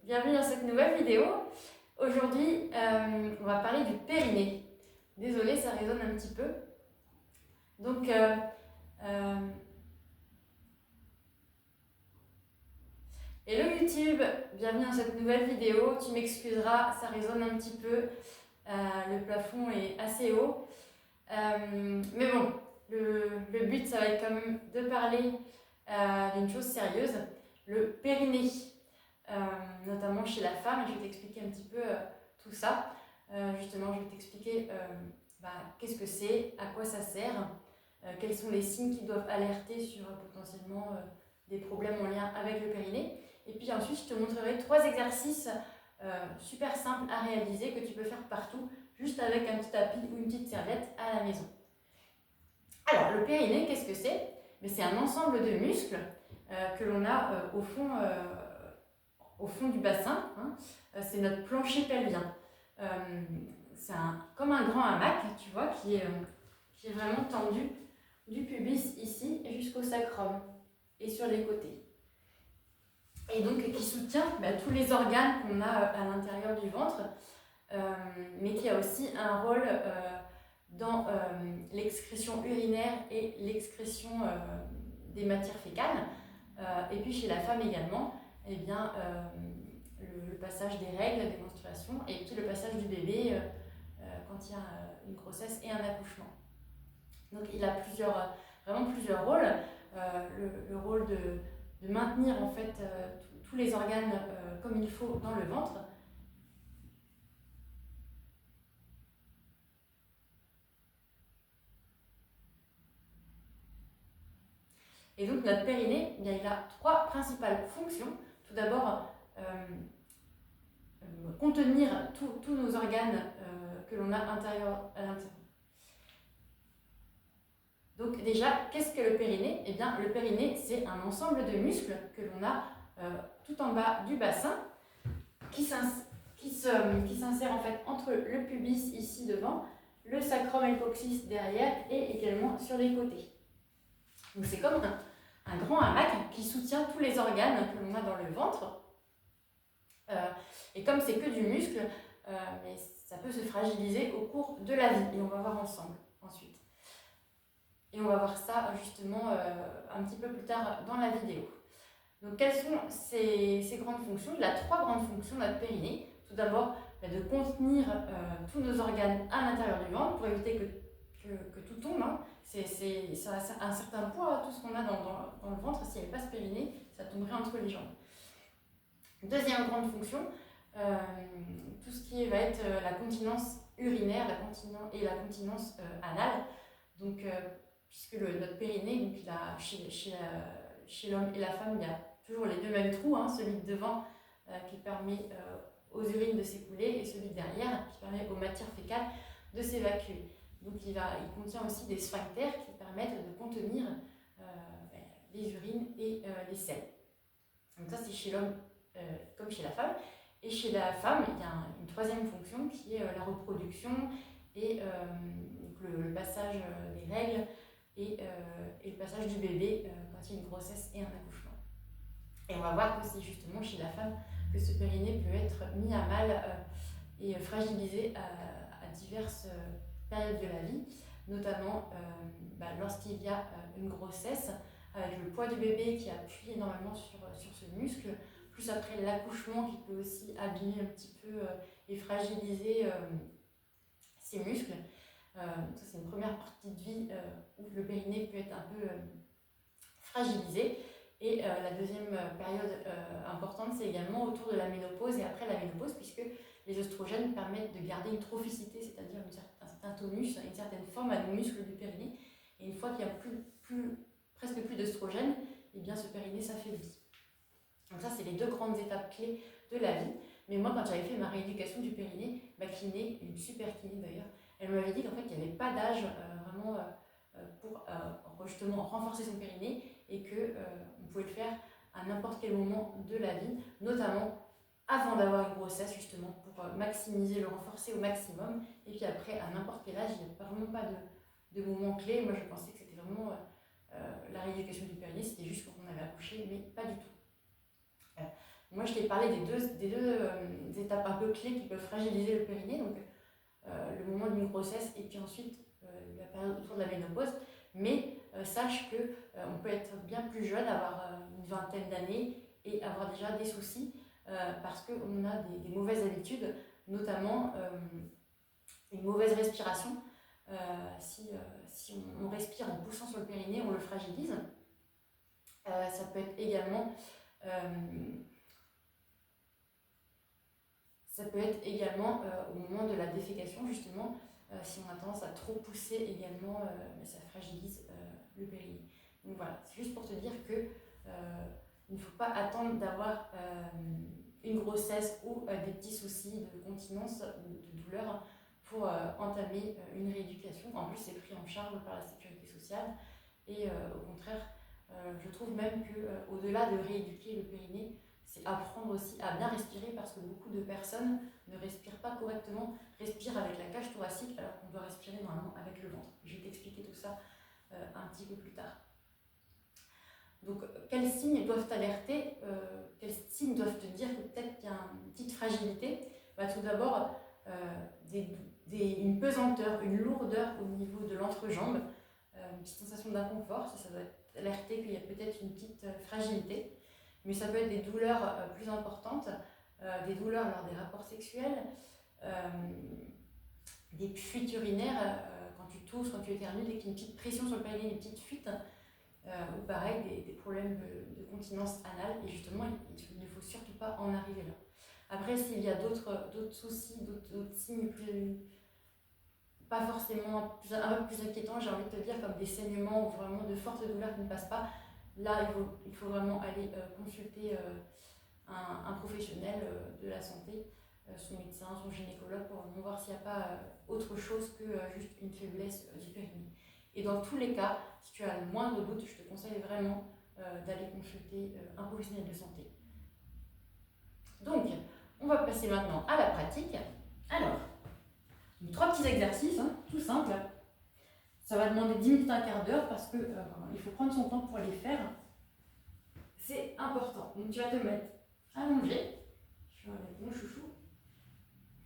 Bienvenue dans cette nouvelle vidéo. Aujourd'hui, on va parler du périnée. Désolée, ça résonne un petit peu. Donc, hello YouTube, bienvenue dans cette nouvelle vidéo. Tu m'excuseras, ça résonne un petit peu. Le plafond est assez haut. Mais bon, le but, ça va être quand même de parler d'une chose sérieuse, le périnée. Notamment chez la femme, et je vais t'expliquer un petit peu tout ça. Justement, je vais t'expliquer qu'est-ce que c'est, à quoi ça sert, quels sont les signes qui doivent alerter sur potentiellement des problèmes en lien avec le périnée. Et puis ensuite, je te montrerai 3 exercices super simples à réaliser que tu peux faire partout, juste avec un petit tapis ou une petite serviette à la maison. Alors, le périnée, qu'est-ce que c'est? C'est un ensemble de muscles que l'on a au fond du bassin, hein. C'est notre plancher pelvien. C'est comme un grand hamac, tu vois, qui est vraiment tendu du pubis ici jusqu'au sacrum et sur les côtés. Et donc qui soutient tous les organes qu'on a à l'intérieur du ventre, mais qui a aussi un rôle dans l'excrétion urinaire et l'excrétion des matières fécales. Et puis chez la femme également, eh bien, le passage des règles, des menstruations, et puis le passage du bébé quand il y a une grossesse et un accouchement. Donc il a vraiment plusieurs rôles. Le rôle de maintenir en fait tous les organes comme il faut dans le ventre. Et donc notre périnée, eh bien, il a 3 principales fonctions. Tout d'abord, contenir tous nos organes que l'on a à l'intérieur. Donc déjà, qu'est-ce que le périnée? Eh bien, le périnée, c'est un ensemble de muscles que l'on a tout en bas du bassin, qui s'insère en fait entre le pubis ici devant, le sacrum et le coccyx derrière, et également sur les côtés. Donc c'est comme un grand hamac qui soutient tous les organes que l'on a dans le ventre. Et comme c'est que du muscle, mais ça peut se fragiliser au cours de la vie. Et on va voir ensemble ensuite. Et on va voir ça justement un petit peu plus tard dans la vidéo. Donc quelles sont ces grandes fonctions? Il a 3 grandes fonctions notre périnée. Tout d'abord, de contenir tous nos organes à l'intérieur du ventre pour éviter que tout tombe. Hein. Ça a un certain poids, tout ce qu'on a dans le ventre. S'il n'y avait pas ce périnée, ça tomberait entre les jambes. Deuxième grande fonction, tout ce qui va être la continence urinaire et la continence anale. Donc, puisque notre périnée, donc il a, chez l'homme et la femme, il y a toujours les 2 mêmes trous, hein, celui de devant qui permet aux urines de s'écouler et celui de derrière qui permet aux matières fécales de s'évacuer. Donc il contient aussi des sphincters qui permettent de contenir les urines et les selles. Donc ça c'est chez l'homme comme chez la femme. Et chez la femme, il y a une 3e fonction qui est la reproduction et le passage des règles et le passage du bébé quand il y a une grossesse et un accouchement. Et on va voir que c'est justement chez la femme que ce périnée peut être mis à mal et fragilisé à diverses périodes de la vie, notamment lorsqu'il y a une grossesse, avec le poids du bébé qui appuie énormément sur ce muscle, plus après l'accouchement qui peut aussi abîmer un petit peu et fragiliser ces muscles. Ça c'est une première partie de vie où le périnée peut être un peu fragilisé. Et la deuxième période importante, c'est également autour de la ménopause et après la ménopause, puisque les oestrogènes permettent de garder une trophicité, c'est-à-dire un certain tonus, une certaine forme à nos muscles du périnée. Et une fois qu'il n'y a presque plus d'oestrogènes, eh bien ce périnée s'affaiblit. Donc ça, c'est les 2 grandes étapes clés de la vie. Mais moi, quand j'avais fait ma rééducation du périnée, ma kiné, une super kiné d'ailleurs, elle m'avait dit qu'en fait, il n'y avait pas d'âge vraiment pour justement renforcer son périnée et qu'on pouvait le faire à n'importe quel moment de la vie, notamment avant d'avoir une grossesse justement, pour maximiser, le renforcer au maximum. Et puis après, à n'importe quel âge, il n'y a vraiment pas de moment clé. Moi, je pensais que c'était vraiment la rééducation du périnée, c'était juste quand on avait accouché, mais pas du tout. Moi, je t'ai parlé des deux étapes un peu clés qui peuvent fragiliser le périnée, donc le moment d'une grossesse et puis ensuite la période autour de la ménopause. Mais sache que on peut être bien plus jeune, avoir une vingtaine d'années et avoir déjà des soucis parce qu'on a des mauvaises habitudes, notamment une mauvaise respiration. Si on respire en poussant sur le périnée, on le fragilise. Ça peut être également au moment de la défécation, justement, si on a tendance à trop pousser également, ça fragilise le périnée. Donc voilà, c'est juste pour te dire que il ne faut pas attendre d'avoir une grossesse ou des petits soucis de continence ou de douleur pour entamer une rééducation. En plus, c'est pris en charge par la sécurité sociale et au contraire, je trouve même qu'au-delà de rééduquer le périnée, c'est apprendre aussi à bien respirer parce que beaucoup de personnes ne respirent pas correctement, respirent avec la cage thoracique alors qu'on doit respirer normalement avec le ventre. Je vais t'expliquer tout ça un petit peu plus tard. Donc, quels signes doivent t'alerter, quels signes doivent te dire que peut-être qu'il y a une petite fragilité? Tout d'abord, une pesanteur, une lourdeur au niveau de l'entrejambe, une petite sensation d'inconfort, ça doit alerter qu'il y a peut-être une petite fragilité. Mais ça peut être des douleurs plus importantes, des douleurs lors des rapports sexuels, des fuites urinaires, quand tu tousses, quand tu éternues, dès qu'il y a une petite pression sur le périnée, une petite fuite, ou pareil, des problèmes de continence anale, et justement, il ne faut surtout pas en arriver là. Après, s'il y a d'autres soucis, d'autres signes pas forcément un peu plus inquiétants, j'ai envie de te dire, comme des saignements ou vraiment de fortes douleurs qui ne passent pas, là, il faut vraiment aller consulter un professionnel de la santé, son médecin, son gynécologue, pour voir s'il n'y a pas autre chose que juste une faiblesse du périnée. Et dans tous les cas, si tu as le moindre doute, je te conseille vraiment d'aller consulter un professionnel de santé. Donc, on va passer maintenant à la pratique. Alors, 3 petits exercices, tout simples. Ça va demander 10 minutes, un quart d'heure parce qu'il faut prendre son temps pour les faire. C'est important. Donc, tu vas te mettre allongé. Je vais avec mon chouchou.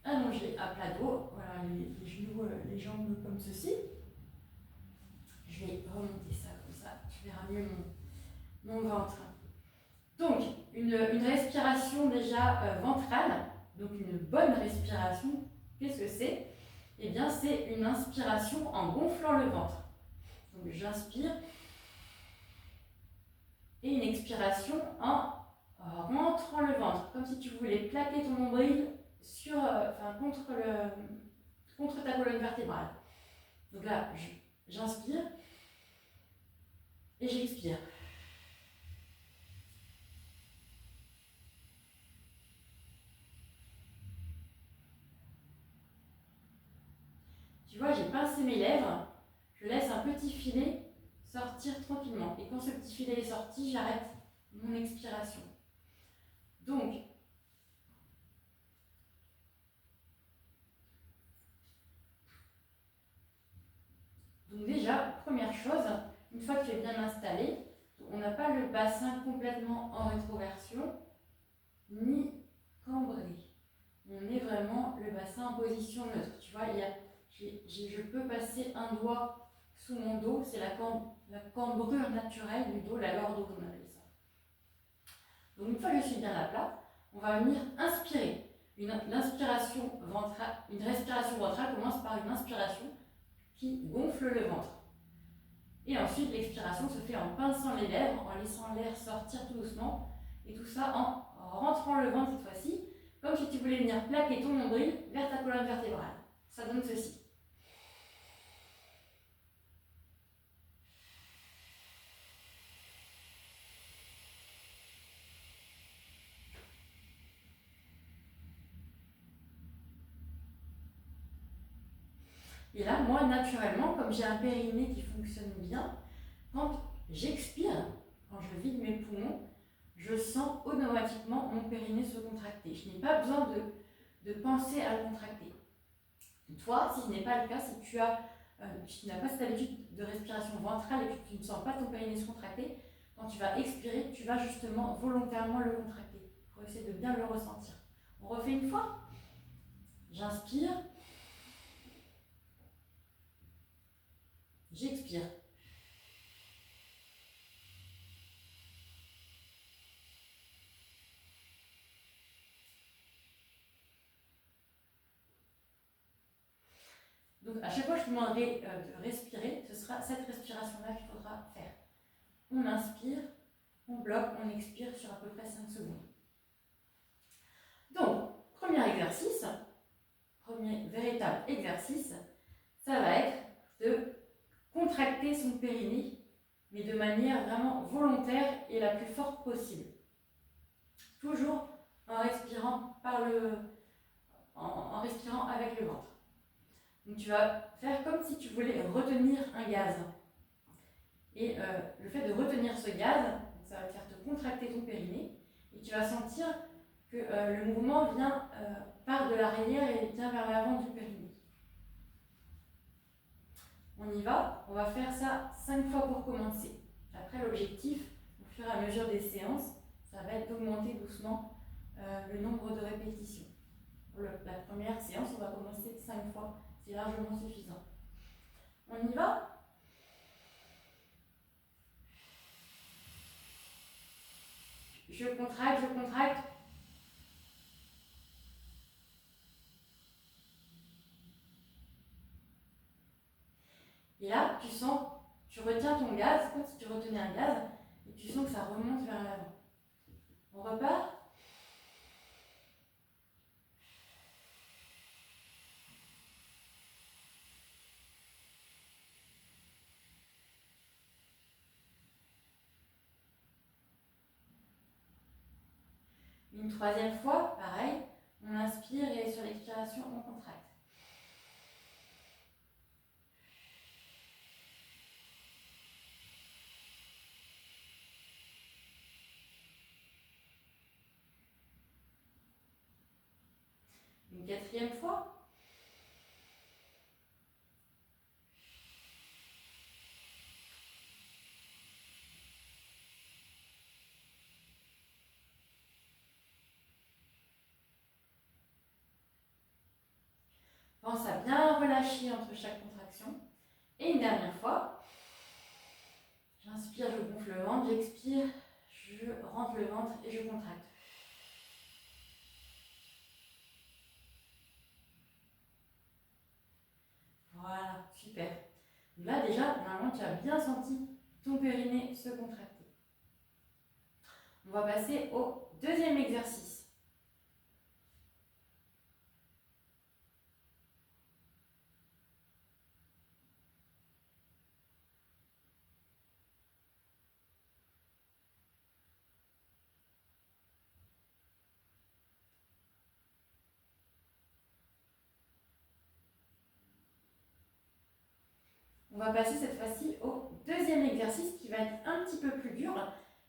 Allongé à plat dos. Voilà, les genoux, les jambes comme ceci. Je vais remonter ça comme ça. Tu verras mieux mon ventre. Donc, une respiration déjà ventrale. Donc, une bonne respiration. Qu'est-ce que c'est? Eh bien, c'est une inspiration en gonflant le ventre. Donc, j'inspire. Et une expiration en rentrant le ventre. Comme si tu voulais plaquer ton nombril contre ta colonne vertébrale. Donc là, j'inspire. Et j'expire. Tu vois, j'ai pincé mes lèvres. Je laisse un petit filet sortir tranquillement. Et quand ce petit filet est sorti, j'arrête mon expiration. Donc déjà, première chose, une fois que tu es bien installé, on n'a pas le bassin complètement en rétroversion, ni cambré. On est vraiment le bassin en position neutre. Tu vois, je peux passer un doigt sous mon dos, c'est la cambrure naturelle du dos, la lordo comme on appelle ça. Donc une fois que je suis bien à plat, on va venir inspirer. Une respiration ventrale commence par une inspiration qui gonfle le ventre. Et ensuite, l'expiration se fait en pinçant les lèvres, en laissant l'air sortir tout doucement, et tout ça en rentrant le ventre cette fois-ci, comme si tu voulais venir plaquer ton nombril vers ta colonne vertébrale. Ça donne ceci. Et là, moi, naturellement, comme j'ai un périnée qui fonctionne bien, quand j'expire, quand je vide mes poumons, je sens automatiquement mon périnée se contracter. Je n'ai pas besoin de penser à le contracter. Toi, si ce n'est pas le cas, si tu n'as pas cette habitude de respiration ventrale et que tu ne sens pas ton périnée se contracter, quand tu vas expirer, tu vas justement volontairement le contracter faut essayer de bien le ressentir. On refait une fois. J'inspire. J'expire. Donc à chaque fois que je vous demanderai de respirer, ce sera cette respiration-là qu'il faudra faire. On inspire, on bloque, on expire sur à peu près 5 secondes. Donc, premier exercice, premier véritable exercice, ça va être de contracter son périnée, mais de manière vraiment volontaire et la plus forte possible. Toujours en respirant, en respirant avec le ventre. Donc tu vas faire comme si tu voulais retenir un gaz. Et le fait de retenir ce gaz, ça va te faire te contracter ton périnée, et tu vas sentir que le mouvement part de l'arrière et vient vers l'avant du périnée. On y va, on va faire ça 5 fois pour commencer. Après, l'objectif, au fur et à mesure des séances, ça va être d'augmenter doucement le nombre de répétitions. Pour la première séance, on va commencer 5 fois, c'est largement suffisant. On y va ? Je contracte, je contracte. Et là, tu sens, tu retiens ton gaz, comme si tu retenais un gaz, et tu sens que ça remonte vers l'avant. On repart. Une troisième fois, pareil, on inspire et sur l'expiration, on contracte. Une quatrième fois. Pense à bien relâcher entre chaque contraction. Et une dernière fois. J'inspire, je gonfle le ventre, j'expire, je rentre le ventre et je contracte. Voilà, super. Là déjà, normalement, tu as bien senti ton périnée se contracter. On va passer au deuxième exercice. On va passer cette fois-ci au deuxième exercice qui va être un petit peu plus dur.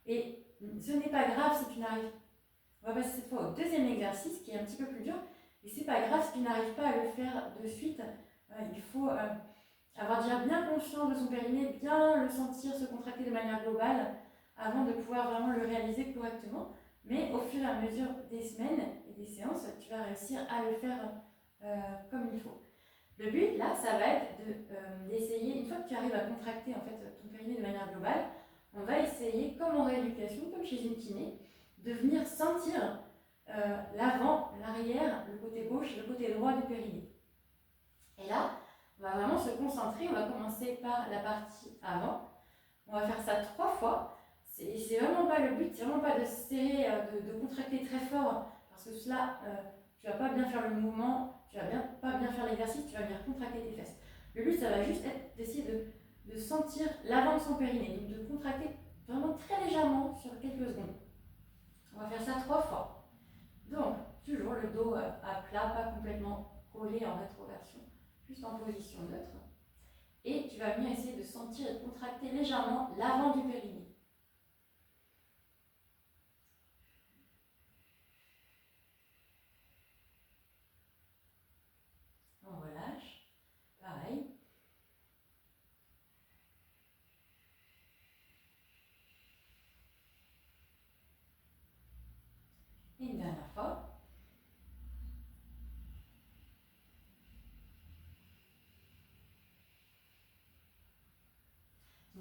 Et ce n'est pas grave si tu n'arrives pas. On va passer cette fois au deuxième exercice qui est un petit peu plus dur. Et c'est pas grave si tu n'arrives pas à le faire de suite. Il faut avoir déjà bien conscience de son périnée, bien le sentir se contracter de manière globale avant de pouvoir vraiment le réaliser correctement. Mais au fur et à mesure des semaines et des séances, tu vas réussir à le faire comme il faut. Le but là, ça va être d'essayer, une fois que tu arrives à contracter en fait, ton périnée de manière globale, on va essayer, comme en rééducation, comme chez une kiné, de venir sentir l'avant, l'arrière, le côté gauche, le côté droit du périnée. Et là, on va vraiment se concentrer, on va commencer par la partie avant. On va faire ça 3 fois. C'est vraiment pas le but, c'est vraiment pas de serrer, de contracter très fort, parce que cela, tu vas pas bien faire le mouvement, tu vas pas bien faire l'exercice, tu vas venir contracter tes fesses. Le but, ça va juste être d'essayer de sentir l'avant de son périnée, donc de contracter vraiment très légèrement sur quelques secondes. On va faire ça 3 fois. Donc, toujours le dos à plat, pas complètement collé en rétroversion, juste en position neutre. Et tu vas venir essayer de sentir et de contracter légèrement l'avant du périnée. On relâche. Pareil. Et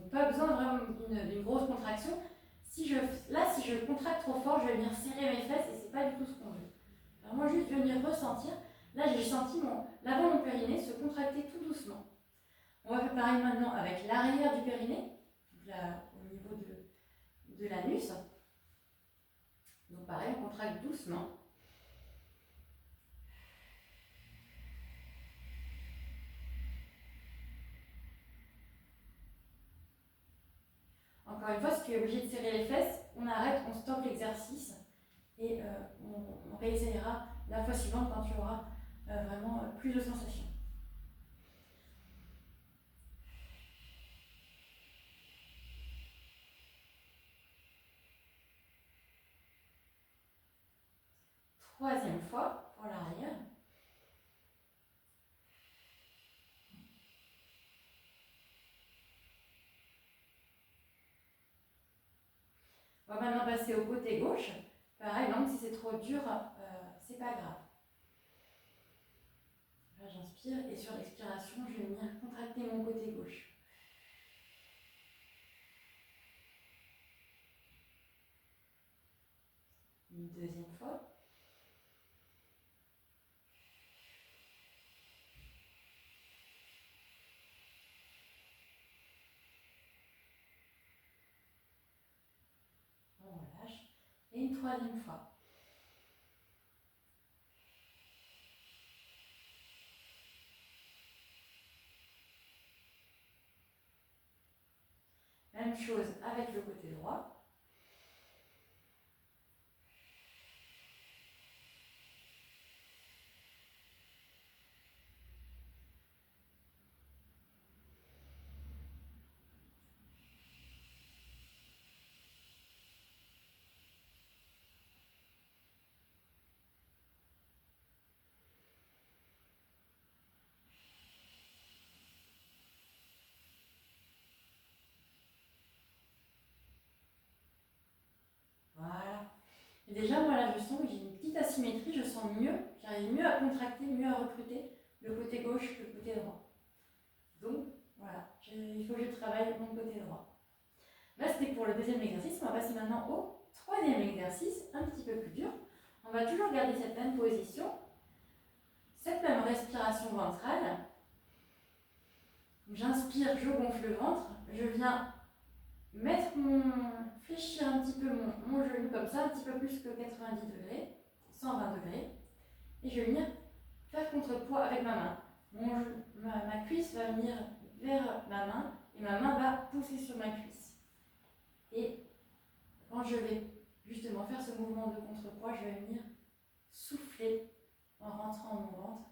Donc pas besoin vraiment d'une grosse contraction. Si je contracte trop fort, je vais venir serrer mes fesses et c'est pas du tout ce qu'on veut. Vraiment juste venir ressentir. Là, j'ai senti l'avant de mon périnée se contracter tout doucement. On va faire pareil maintenant avec l'arrière du périnée, là, au niveau de l'anus. Donc pareil, on contracte doucement. Encore une fois, si tu es obligé de serrer les fesses, on arrête, on stoppe l'exercice et on réessayera la fois suivante quand tu auras vraiment plus de sensations. Troisième fois pour l'arrière. On va maintenant passer au côté gauche. Pareil, donc si c'est trop dur, c'est pas grave. Là, j'inspire et sur l'expiration, je vais venir contracter mon côté gauche. Une deuxième fois. On relâche. Et une troisième fois. Même chose avec le côté droit. Voilà. Et déjà, moi là, je sens que j'ai une petite asymétrie, je sens mieux, j'arrive mieux à contracter, mieux à recruter le côté gauche que le côté droit. Donc, voilà, il faut que je travaille mon côté droit. Là, c'était pour le deuxième exercice. On va passer maintenant au troisième exercice, un petit peu plus dur. On va toujours garder cette même position, cette même respiration ventrale. J'inspire, je gonfle le ventre, je viens fléchir un petit peu mon genou comme ça, un petit peu plus que 90 degrés, 120 degrés. Et je vais venir faire contrepoids avec ma main. Ma cuisse va venir vers ma main et ma main va pousser sur ma cuisse. Et quand je vais justement faire ce mouvement de contrepoids, je vais venir souffler en rentrant mon ventre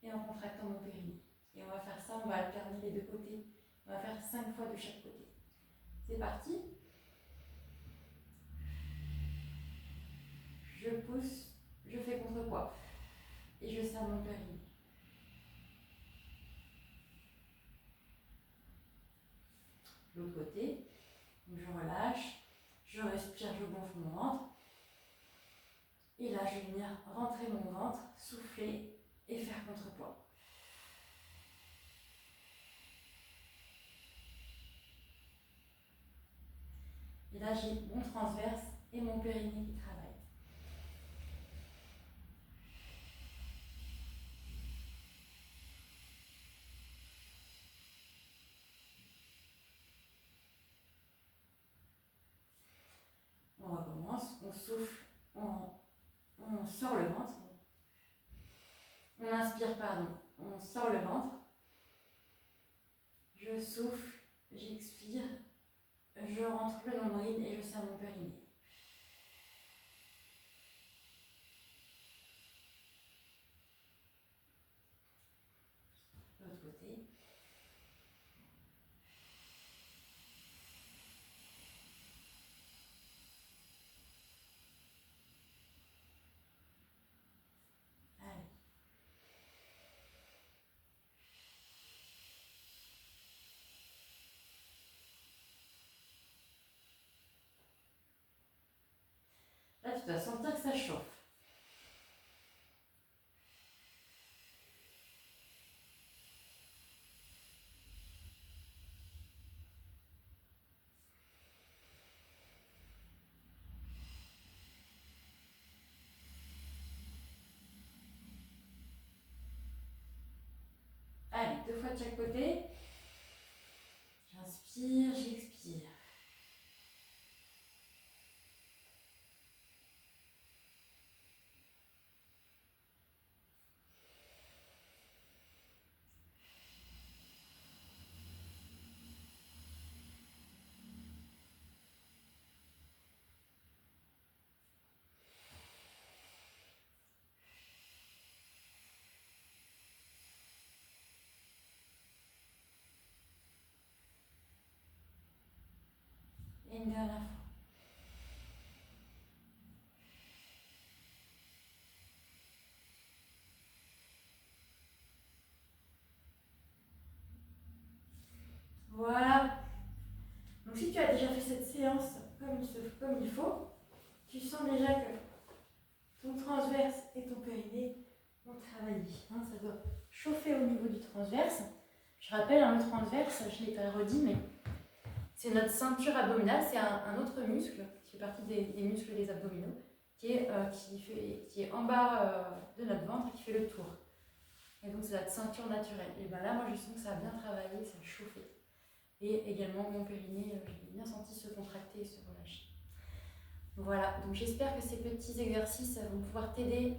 et en contractant mon périnée. Et on va faire ça, on va alterner les deux côtés. On va faire 5 fois de chaque côté. C'est parti. Je pousse, je fais contrepoids et je serre mon périnée. L'autre côté, je relâche, je respire, je gonfle mon ventre. Et là, je vais venir rentrer mon ventre, souffler et faire contrepoids. Et là, j'ai mon transverse et mon périnée qui travaillent. On recommence, on souffle, on sort le ventre. On inspire, pardon, on sort le ventre. Je souffle, j'expire, je rentre le nombril et je serre mon périnée. L'autre côté. Allez. Là, tu dois sentir que ça chauffe. 2 fois de chaque côté. J'inspire, j'expire. Et une dernière fois. Voilà. Donc si tu as déjà fait cette séance comme il faut, tu sens déjà que ton transverse et ton périnée ont travaillé. Hein, ça doit chauffer au niveau du transverse. Je rappelle, le transverse, je l'ai pas redit, mais c'est notre ceinture abdominale, c'est un autre muscle qui fait partie des muscles des abdominaux, qui est en bas de notre ventre et qui fait le tour. Et donc c'est notre ceinture naturelle. Et bien là, moi je sens que ça a bien travaillé, ça a chauffé. Et également mon périnée, j'ai bien senti se contracter et se relâcher. Voilà, donc j'espère que ces petits exercices vont pouvoir t'aider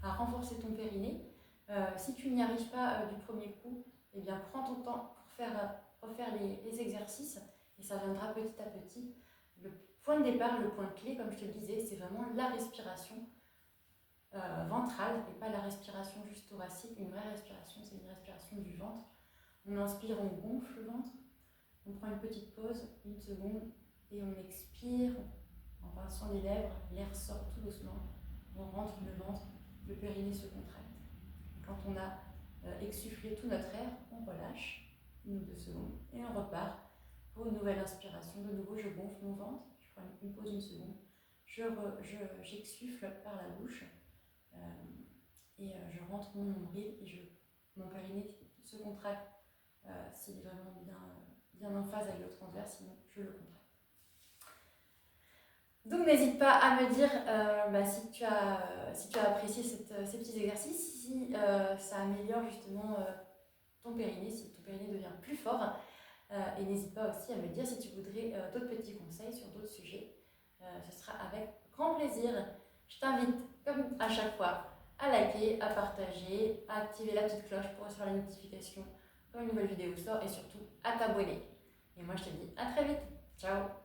à renforcer ton périnée. Si tu n'y arrives pas du premier coup, eh bien prends ton temps pour refaire les exercices et ça viendra petit à petit. Le point de départ, le point clé, comme je te le disais, c'est vraiment la respiration ventrale et pas la respiration juste thoracique. Une vraie respiration, c'est une respiration du ventre. On inspire, on gonfle le ventre. On prend une petite pause, 1 seconde, et on expire en pinçant les lèvres. L'air sort tout doucement. On rentre le ventre, le périnée se contracte. Et quand on a exsufflé tout notre air, on relâche 1 ou 2 secondes et on repart pour une nouvelle inspiration. De nouveau, je gonfle mon ventre, je prends une pause 1 seconde, j'exsuffle par la bouche et je rentre mon nombril et mon périnée se contracte s'il est vraiment bien en phase avec le transverse, sinon je le contracte. Donc n'hésite pas à me dire si tu as apprécié ces petits exercices, si ça améliore justement ton périnée, si ton périnée devient plus fort. Et n'hésite pas aussi à me dire si tu voudrais d'autres petits conseils sur d'autres sujets. Ce sera avec grand plaisir. Je t'invite, comme à chaque fois, à liker, à partager, à activer la petite cloche pour recevoir les notifications quand une nouvelle vidéo sort et surtout à t'abonner. Et moi je te dis à très vite. Ciao!